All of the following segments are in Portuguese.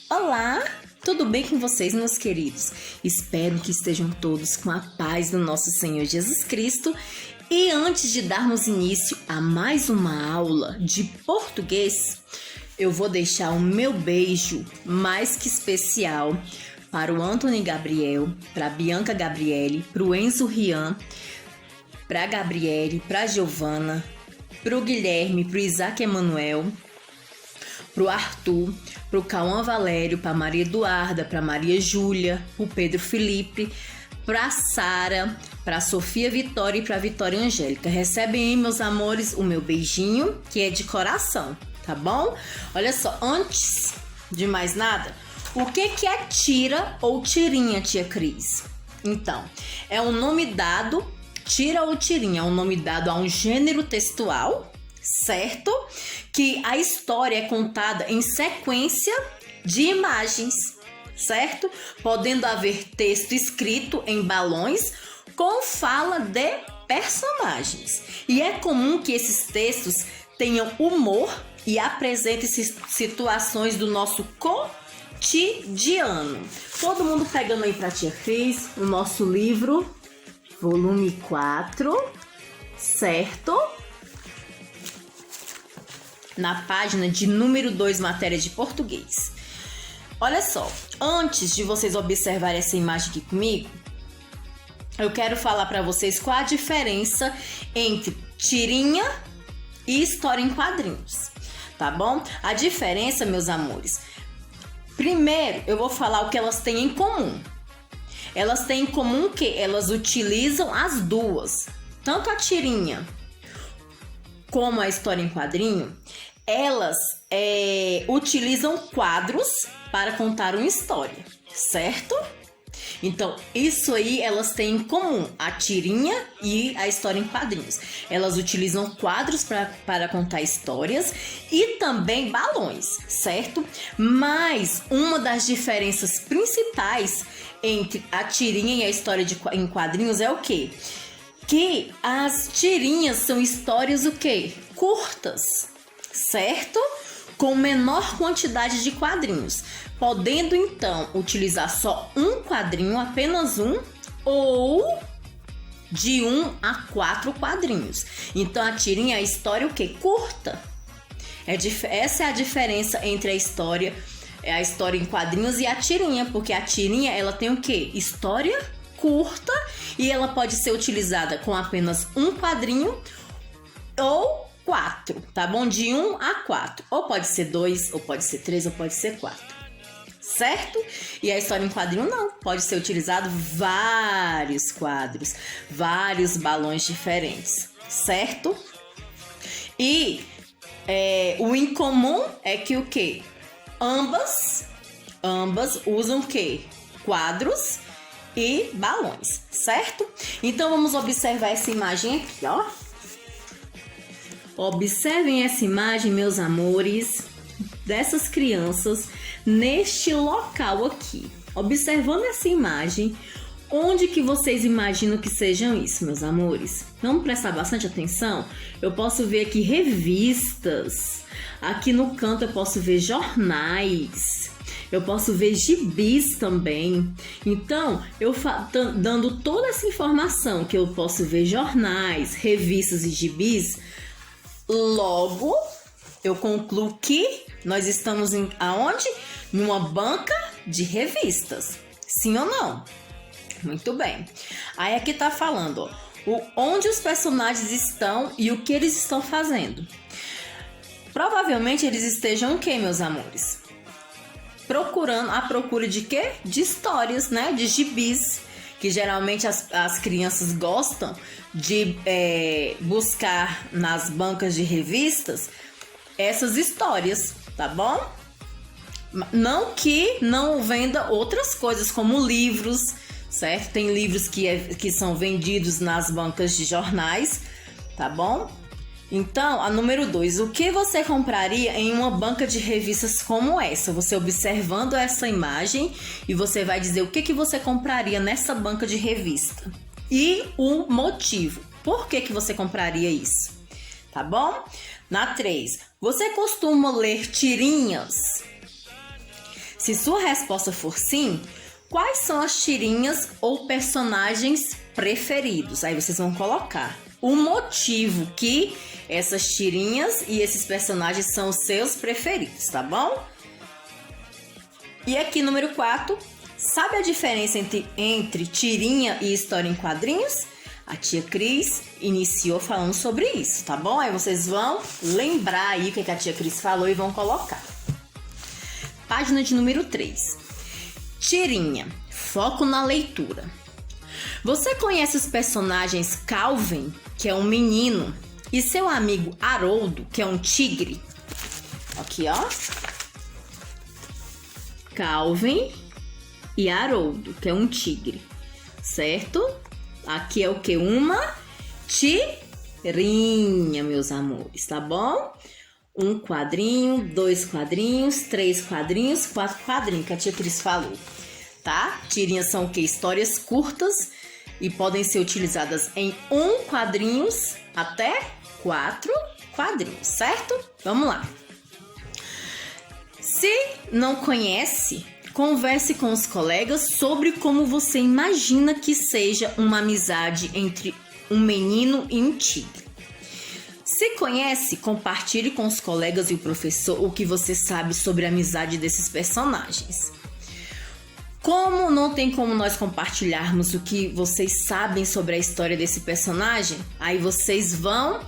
Olá, tudo bem com vocês, meus queridos? Espero que estejam todos com a paz do nosso Senhor Jesus Cristo. E antes de darmos início a mais uma aula de português, eu vou deixar o meu beijo mais que especial para o Anthony Gabriel, para a Bianca Gabriele, para o Enzo Rian, para a Gabriele, para a Giovana, para o Guilherme, para o Isaac Emanuel, para o Arthur, para o Cauã Valério, para a Maria Eduarda, para a Maria Júlia, para o Pedro Felipe, para a Sara, para a Sofia Vitória e para a Vitória Angélica. Recebem aí, meus amores, o meu beijinho, que é de coração, tá bom? Olha só, antes de mais nada, o que é tira ou tirinha, tia Cris? Então, é um nome dado, tira ou tirinha, é um nome dado a um gênero textual, certo? Que a história é contada em sequência de imagens, certo? Podendo haver texto escrito em balões com fala de personagens. E é comum que esses textos tenham humor e apresentem situações do nosso cotidiano. Todo mundo pegando aí pra tia Cris o nosso livro, volume 4, certo? Na página de número 2, matéria de português. Olha só, antes de vocês observarem essa imagem aqui comigo, eu quero falar para vocês qual a diferença entre tirinha e história em quadrinhos, tá bom? A diferença, meus amores, primeiro eu vou falar o que elas têm em comum. Elas têm em comum que elas utilizam as duas, tanto a tirinha como a história em quadrinho, elas utilizam quadros para contar uma história, certo? Então, isso aí elas têm em comum, a tirinha e a história em quadrinhos. Elas utilizam quadros para contar histórias e também balões, certo? Mas uma das diferenças principais entre a tirinha e a história em quadrinhos é o quê? Que as tirinhas são histórias o quê? Curtas, certo? Com menor quantidade de quadrinhos, podendo então utilizar só um quadrinho, apenas um, ou de 1 a 4 quadrinhos. Então a tirinha é a história o quê? Curta. Essa é a diferença entre a história em quadrinhos e a tirinha, porque a tirinha ela tem o quê? História curta e ela pode ser utilizada com apenas um quadrinho ou 4, tá bom? De 1 a 4. Ou pode ser 2, ou pode ser 3, ou pode ser 4. Certo? E a história em quadrinho não. Pode ser utilizado vários quadros, vários balões diferentes. Certo? E o incomum é que o quê? Ambas usam o quê? Quadros e balões, certo? Então vamos observar essa imagem aqui, ó. Observem essa imagem, meus amores, dessas crianças neste local aqui. Observando essa imagem, onde que vocês imaginam que sejam isso, meus amores? Vamos prestar bastante atenção? Eu posso ver aqui revistas. Aqui no canto eu posso ver jornais. Eu posso ver gibis também. Então, eu dando toda essa informação que eu posso ver jornais, revistas e gibis, logo eu concluo que nós estamos aonde? Numa banca de revistas. Sim ou não? Muito bem. Aí aqui tá falando, ó, onde os personagens estão e o que eles estão fazendo. Provavelmente eles estejam o quê, meus amores? À procura de quê? De histórias, né? De gibis, que geralmente as crianças gostam de buscar nas bancas de revistas essas histórias, tá bom? Não que não venda outras coisas, como livros, certo? Tem livros que são vendidos nas bancas de jornais, tá bom? Então, a número 2, o que você compraria em uma banca de revistas como essa? Você observando essa imagem e você vai dizer o que você compraria nessa banca de revista. E o motivo, por que você compraria isso? Tá bom? Na 3, você costuma ler tirinhas? Se sua resposta for sim, quais são as tirinhas ou personagens preferidos? Aí vocês vão colocar o motivo que essas tirinhas e esses personagens são os seus preferidos, tá bom? E aqui, número 4, sabe a diferença entre tirinha e história em quadrinhos? A tia Cris iniciou falando sobre isso, tá bom? Aí vocês vão lembrar aí o que a tia Cris falou e vão colocar. Página de número 3. Tirinha, foco na leitura. Você conhece os personagens Calvin, que é um menino, e seu amigo Haroldo, que é um tigre? Aqui, ó. Calvin e Haroldo, que é um tigre, certo? Aqui é o que? Uma tirinha, meus amores, tá bom? 1 quadrinho, 2 quadrinhos, 3 quadrinhos, 4 quadrinhos, que a tia Cris falou, tá? Tirinhas são o que? Histórias curtas e podem ser utilizadas em 1 quadrinhos até 4 quadrinhos, certo? Vamos lá. Se não conhece, converse com os colegas sobre como você imagina que seja uma amizade entre um menino e um tigre. Se conhece, compartilhe com os colegas e o professor o que você sabe sobre a amizade desses personagens. Como não tem como nós compartilharmos o que vocês sabem sobre a história desse personagem, aí vocês vão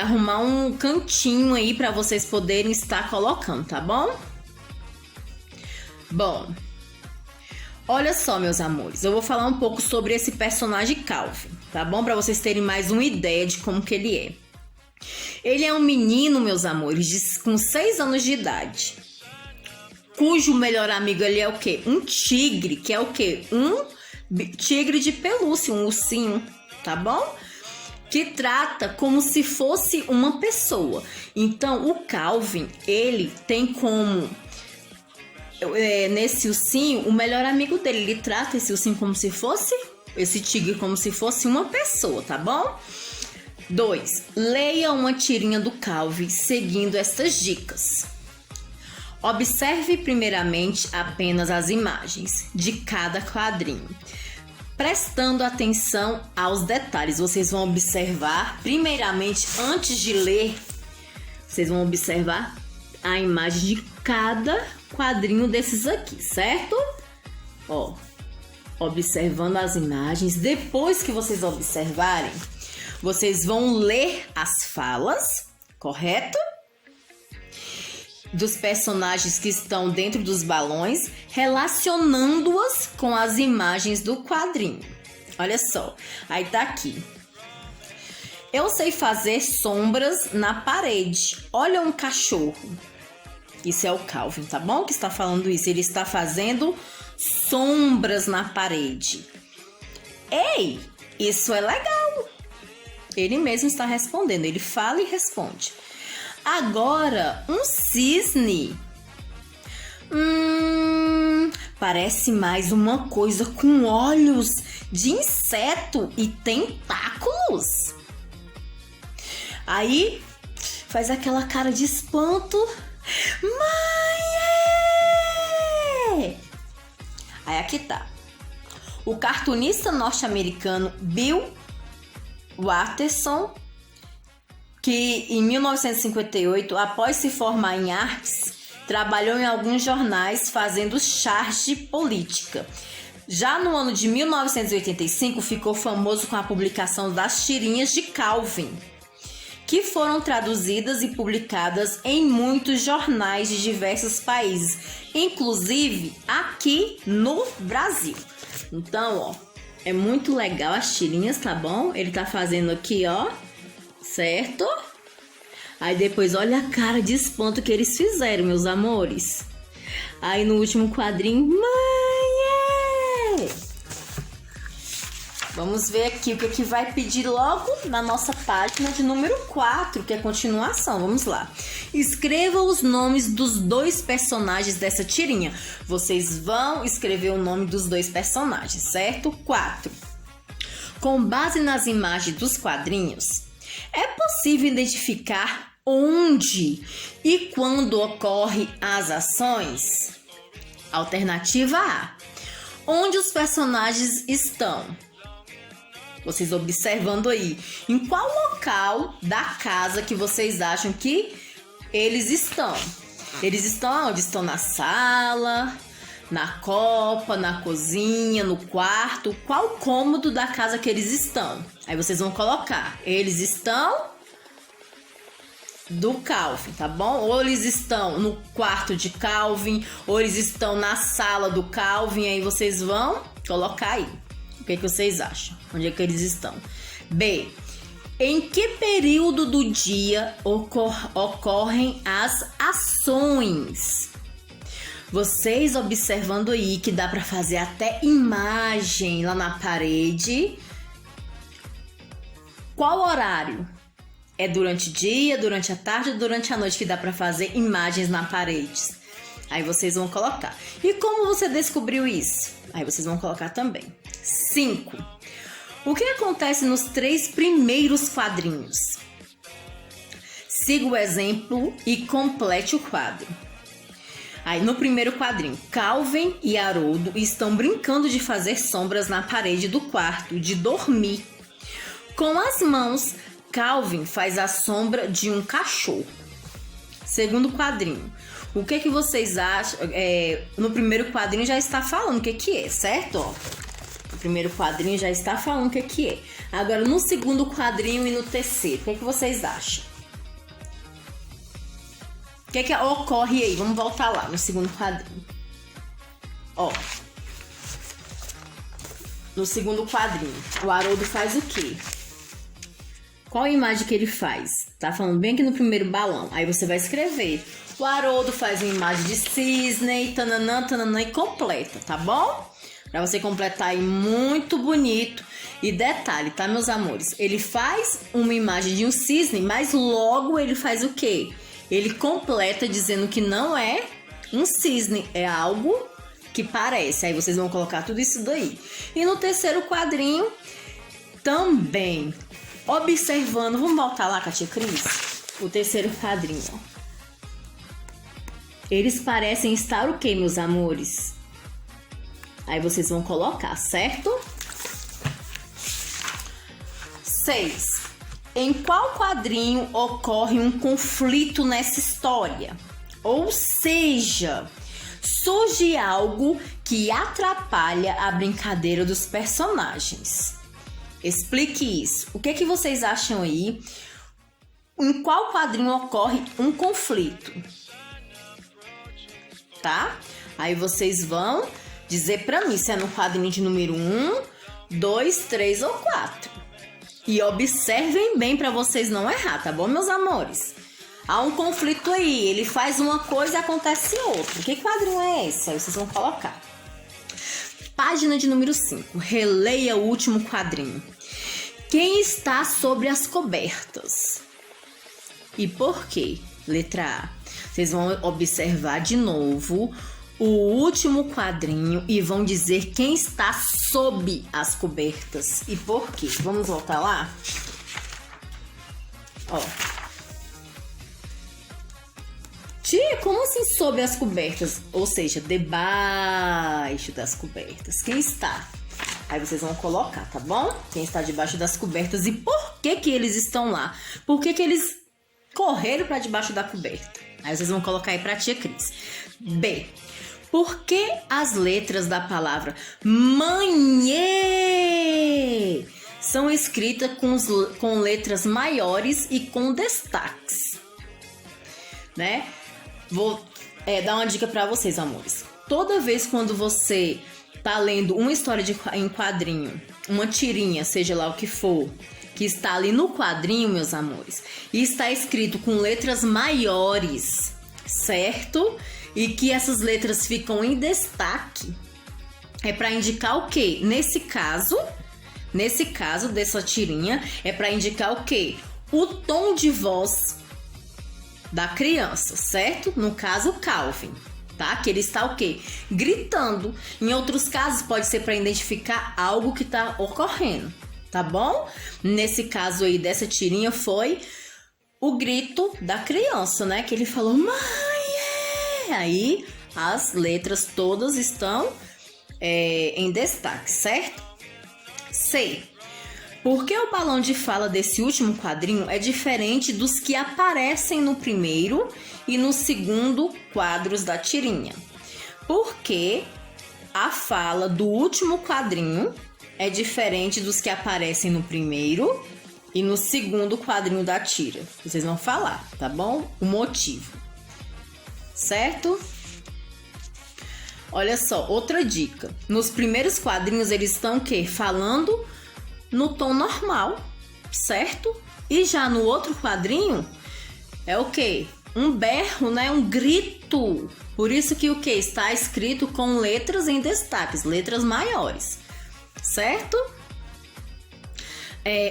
arrumar um cantinho aí para vocês poderem estar colocando, tá bom? Bom, olha só, meus amores, eu vou falar um pouco sobre esse personagem Calvin, tá bom? Para vocês terem mais uma ideia de como que ele é. Ele é um menino, meus amores, com 6 anos de idade, cujo melhor amigo ele é o quê? Um tigre, que é o quê? Um tigre de pelúcia, um ursinho, tá bom? Que trata como se fosse uma pessoa. Então, o Calvin, ele tem como, nesse ursinho, o melhor amigo dele. Ele trata esse ursinho como se fosse, esse tigre como se fosse uma pessoa, tá bom? 2. Leia uma tirinha do Calvin seguindo estas dicas. Observe primeiramente apenas as imagens de cada quadrinho, prestando atenção aos detalhes. Vocês vão observar, primeiramente, antes de ler, vocês vão observar a imagem de cada quadrinho desses aqui, certo? Ó, observando as imagens. Depois que vocês observarem, vocês vão ler as falas, correto? Dos personagens que estão dentro dos balões, relacionando-as com as imagens do quadrinho. Olha só, aí tá aqui. Eu sei fazer sombras na parede. Olha um cachorro. Isso é o Calvin, tá bom? Que está falando isso. Ele está fazendo sombras na parede. Ei, isso é legal. Ele mesmo está respondendo. Ele fala e responde. Agora, um cisne. Parece mais uma coisa com olhos de inseto e tentáculos. Aí, faz aquela cara de espanto. Mãe! Aí aqui tá. O cartunista norte-americano Bill Watterson, que em 1958, após se formar em artes, trabalhou em alguns jornais fazendo charge de política. Já no ano de 1985, ficou famoso com a publicação das tirinhas de Calvin, que foram traduzidas e publicadas em muitos jornais de diversos países, inclusive aqui no Brasil. Então, ó, é muito legal as tirinhas, tá bom? Ele tá fazendo aqui, ó, certo? Aí depois olha a cara de espanto que eles fizeram, meus amores. Aí no último quadrinho, mãe! Vamos ver aqui o que vai pedir logo na nossa página de número 4, que é a continuação. Vamos lá. Escreva os nomes dos 2 personagens dessa tirinha. Vocês vão escrever o nome dos 2 personagens, certo? 4. Com base nas imagens dos quadrinhos, é possível identificar onde e quando ocorrem as ações? Alternativa A. Onde os personagens estão? Vocês observando aí. Em qual local da casa que vocês acham que eles estão? Eles estão onde? Estão na sala, na copa, na cozinha, no quarto? Qual cômodo da casa que eles estão? Aí vocês vão colocar. Eles estão do Calvin, tá bom? Ou eles estão no quarto de Calvin, ou eles estão na sala do Calvin. Aí vocês vão colocar aí. O que vocês acham? Onde é que eles estão? B. Em que período do dia ocorrem as ações? Vocês observando aí que dá para fazer até imagem lá na parede. Qual horário? É durante o dia, durante a tarde ou durante a noite que dá para fazer imagens na parede? Aí vocês vão colocar. E como você descobriu isso? Aí vocês vão colocar também. 5. O que acontece nos 3 primeiros quadrinhos? Siga o exemplo e complete o quadro. Aí no primeiro quadrinho, Calvin e Haroldo estão brincando de fazer sombras na parede do quarto de dormir. Com as mãos, Calvin faz a sombra de um cachorro. Segundo quadrinho, o que vocês acham? No primeiro quadrinho já está falando o que é, certo? Ó, o primeiro quadrinho já está falando o que é. Agora, no segundo quadrinho e no terceiro, o que vocês acham? O que ocorre aí? Vamos voltar lá no segundo quadrinho. Ó, no segundo quadrinho, o Haroldo faz o quê? Qual a imagem que ele faz? Tá falando bem aqui no primeiro balão. Aí você vai escrever. O Haroldo faz uma imagem de cisne, tananã, tananã, e completa, tá bom? Pra você completar aí muito bonito. E detalhe, tá, meus amores? Ele faz uma imagem de um cisne, mas logo ele faz o quê? Ele completa dizendo que não é um cisne, é algo que parece. Aí vocês vão colocar tudo isso daí. E no terceiro quadrinho, também observando, vamos voltar lá com a tia Cris? O terceiro quadrinho, ó. Eles parecem estar o quê, meus amores? Aí vocês vão colocar, certo? 6. Em qual quadrinho ocorre um conflito nessa história? Ou seja, surge algo que atrapalha a brincadeira dos personagens. Explique isso. O que vocês acham aí? Em qual quadrinho ocorre um conflito? Tá? Aí vocês vão dizer pra mim se é no quadrinho de número 1, 2, 3 ou 4. E observem bem pra vocês não errar, tá bom, meus amores? Há um conflito aí, ele faz uma coisa e acontece outra. Que quadrinho é esse? Aí vocês vão colocar. Página de número 5. Releia o último quadrinho. Quem está sobre as cobertas? E por quê? Letra A. Vocês vão observar de novo o último quadrinho e vão dizer quem está sob as cobertas. E por quê? Vamos voltar lá? Ó. Tia, como assim sob as cobertas? Ou seja, debaixo das cobertas. Quem está? Aí vocês vão colocar, tá bom? Quem está debaixo das cobertas e por que eles estão lá? Por que eles correram para debaixo da coberta? Aí vocês vão colocar aí pra tia Cris. B. Por que as letras da palavra manhê são escritas com letras maiores e com destaques? Né? Vou dar uma dica para vocês, amores. Toda vez quando você tá lendo uma história em quadrinho, uma tirinha, seja lá o que for, que está ali no quadrinho, meus amores, e está escrito com letras maiores, certo? E que essas letras ficam em destaque, é para indicar o quê? Nesse caso dessa tirinha, é para indicar o quê? O tom de voz da criança, certo? No caso, Calvin, tá? Que ele está o quê? Gritando. Em outros casos, pode ser para identificar algo que está ocorrendo, tá bom? Nesse caso aí dessa tirinha foi o grito da criança, né? Que ele falou, mãe! Aí as letras todas estão em destaque, certo? C. Por que o balão de fala desse último quadrinho é diferente dos que aparecem no primeiro e no segundo quadros da tirinha? Porque a fala do último quadrinho é diferente dos que aparecem no primeiro e no segundo quadrinho da tira. Vocês vão falar, tá bom? O motivo. Certo? Olha só, outra dica. Nos primeiros quadrinhos eles estão o quê? Falando no tom normal, certo? E já no outro quadrinho é o quê? Um berro, né? Um grito. Por isso que o quê? Está escrito com letras em destaques, letras maiores, certo?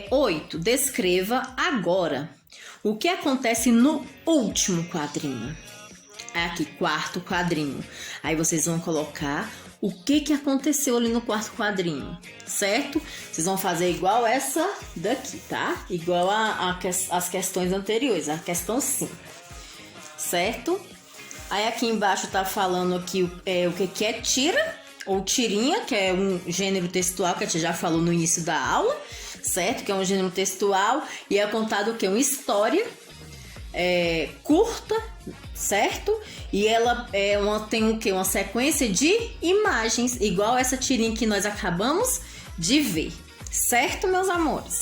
8. Descreva agora o que acontece no último quadrinho. Aqui, quarto quadrinho. Aí vocês vão colocar o que aconteceu ali no quarto quadrinho, certo? Vocês vão fazer igual essa daqui, tá? Igual as questões anteriores, a questão 5, certo? Aí aqui embaixo tá falando aqui o que é tira ou tirinha, que é um gênero textual que a gente já falou no início da aula, certo? Que é um gênero textual e é contado o que? Uma história curta, certo? E ela tem o quê? Uma sequência de imagens, igual essa tirinha que nós acabamos de ver, certo, meus amores?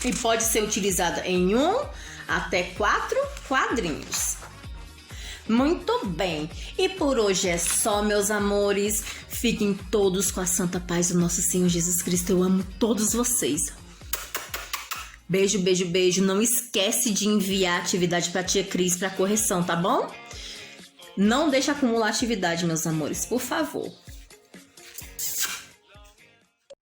E pode ser utilizada em 1 até 4 quadrinhos. Muito bem, e por hoje é só, meus amores. Fiquem todos com a santa paz do nosso Senhor Jesus Cristo. Eu amo todos vocês. Beijo, beijo, beijo. Não esquece de enviar a atividade para a tia Cris para correção, tá bom? Não deixe acumular atividade, meus amores, por favor.